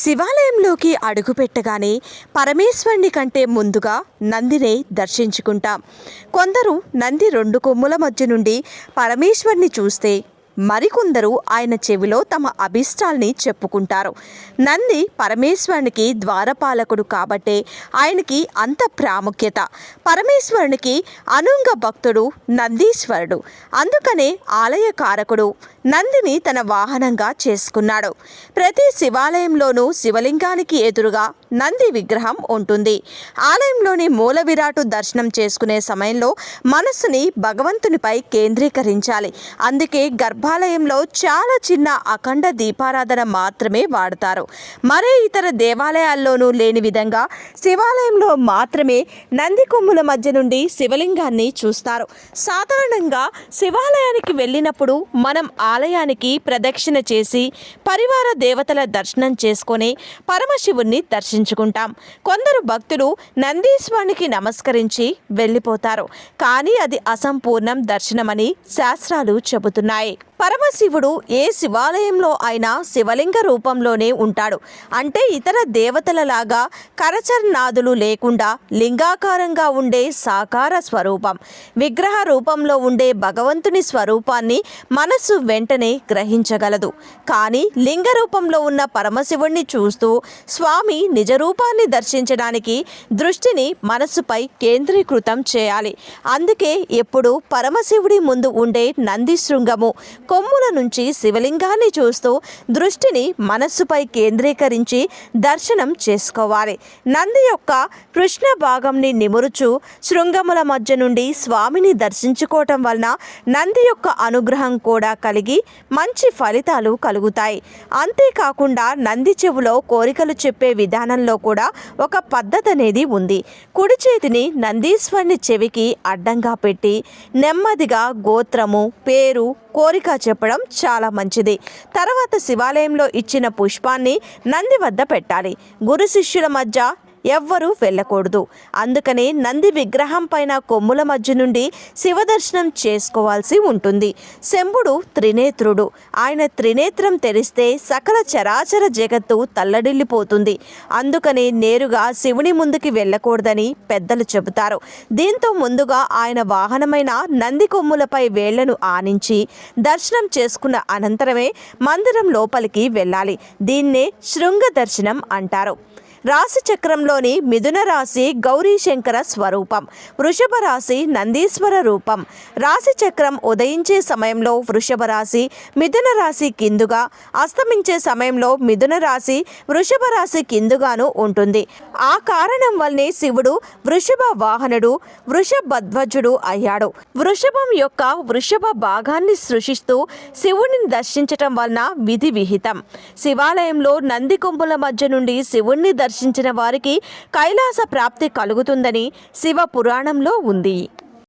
శివాలయంలోకి అడుగుపెట్టగానే పరమేశ్వరుని కంటే ముందుగా నందినే దర్శించుకుంటాం. కొందరు నంది రెండు కొమ్ముల మధ్య నుండి పరమేశ్వరుని చూస్తే మరికొందరు ఆయన చెవిలో తమ అభిష్టాల్ని చెప్పుకుంటారు. నంది పరమేశ్వరునికి ద్వారపాలకుడు కాబట్టే ఆయనకి అంత ప్రాముఖ్యత. పరమేశ్వరునికి అనుంగ భక్తుడు నందీశ్వరుడు. అందుకనే ఆలయ కారకుడు నందిని తన వాహనంగా చేసుకున్నాడు. ప్రతి శివాలయంలోనూ శివలింగానికి ఎదురుగా నంది విగ్రహం ఉంటుంది. ఆలయంలోని మూల విరాటు దర్శనం చేసుకునే సమయంలో మనస్సుని భగవంతునిపై కేంద్రీకరించాలి. అందుకే గర్భాలయంలో చాలా చిన్న అఖండ దీపారాధన మాత్రమే వాడతారు. మరే ఇతర దేవాలయాల్లోనూ లేని విధంగా శివాలయంలో మాత్రమే నంది కొమ్ముల మధ్య నుండి శివలింగాన్ని చూస్తారు. సాధారణంగా శివాలయానికి వెళ్ళినప్పుడు మనం ఆలయానికి ప్రదక్షిణ చేసి పరివార దేవతల దర్శనం చేసుకొని పరమశివుణ్ణి దర్శించుకుంటాం. కొందరు భక్తులు నందీశ్వరునికి నమస్కరించి వెళ్ళిపోతారు. కానీ అది అసంపూర్ణం దర్శనమని శాస్త్రాలు చెబుతున్నాయి. పరమశివుడు ఏ శివాలయంలో అయినా శివలింగ రూపంలోనే ఉంటాడు. అంటే ఇతర దేవతలలాగా కరచర్నాదులు లేకుండా లింగాకారంగా ఉండే సాకార స్వరూపం. విగ్రహ రూపంలో ఉండే భగవంతుని స్వరూపాన్ని మనస్సు వెంటనే గ్రహించగలదు. కానీ లింగ రూపంలో ఉన్న పరమశివుణ్ణి చూస్తూ స్వామి నిజరూపాన్ని దర్శించడానికి దృష్టిని మనస్సుపై కేంద్రీకృతం చేయాలి. అందుకే ఎప్పుడు పరమశివుడి ముందు ఉండే నంది శృంగము కొమ్ముల నుంచి శివలింగాన్ని చూస్తూ దృష్టిని మనస్సుపై కేంద్రీకరించి దర్శనం చేసుకోవాలి. నంది యొక్క కృష్ణ భాగంని నిమురుచు శృంగముల మధ్య నుండి స్వామిని దర్శించుకోవటం వలన నంది యొక్క అనుగ్రహం కూడా కలిగి మంచి ఫలితాలు కలుగుతాయి. అంతేకాకుండా నంది చెవులో కోరికలు చెప్పే విధానంలో కూడా ఒక పద్ధతి అనేది ఉంది. కుడి చేతిని నందీశ్వరుని చెవికి అడ్డంగా పెట్టి నెమ్మదిగా గోత్రము, పేరు, కోరిక చెప్పడం చాలా మంచిది. తర్వాత శివాలయంలో ఇచ్చిన పుష్పాన్ని నంది వద్ద పెట్టాలి. గురు శిష్యుల మధ్య ఎవ్వరూ వెళ్ళకూడదు. అందుకనే నంది విగ్రహం పైన కొమ్ముల మధ్య నుండి శివదర్శనం చేసుకోవాల్సి ఉంటుంది. శంభుడు త్రినేత్రుడు. ఆయన త్రినేత్రం తెరిస్తే సకల చరాచర జగత్తు తల్లడిల్లిపోతుంది. అందుకనే నేరుగా శివుని ముందుకి వెళ్ళకూడదని పెద్దలు చెబుతారు. దీంతో ముందుగా ఆయన వాహనమైన నంది కొమ్ములపై వేళ్లను ఆనించి దర్శనం చేసుకున్న అనంతరమే మందిరం లోపలికి వెళ్ళాలి. దీన్నే శృంగ దర్శనం అంటారు. రాశి చక్రంలోని మిథున రాశి గౌరీశంకర స్వరూపం, వృషభ రాశి నందీశ్వర రూపం. రాశి చక్రం ఉదయించే సమయంలో వృషభ రాశి మిథున రాశి కిందుగా, అస్తమించే సమయంలో మిథున రాశి వృషభ రాశి కిందుగాను ఉంటుంది. ఆ కారణం వల్లనే శివుడు వృషభ వాహనుడు, వృషభధ్వజుడు అయ్యాడు. వృషభం యొక్క వృషభ భాగాన్ని సృష్టిస్తూ శివుడిని దర్శించటం వలన విధి విహితం. శివాలయంలో నంది కొమ్ముల మధ్య నుండి శివుణ్ణి దర్శించిన వారికి కైలాస ప్రాప్తి కలుగుతుందని శివ పురాణంలో ఉంది.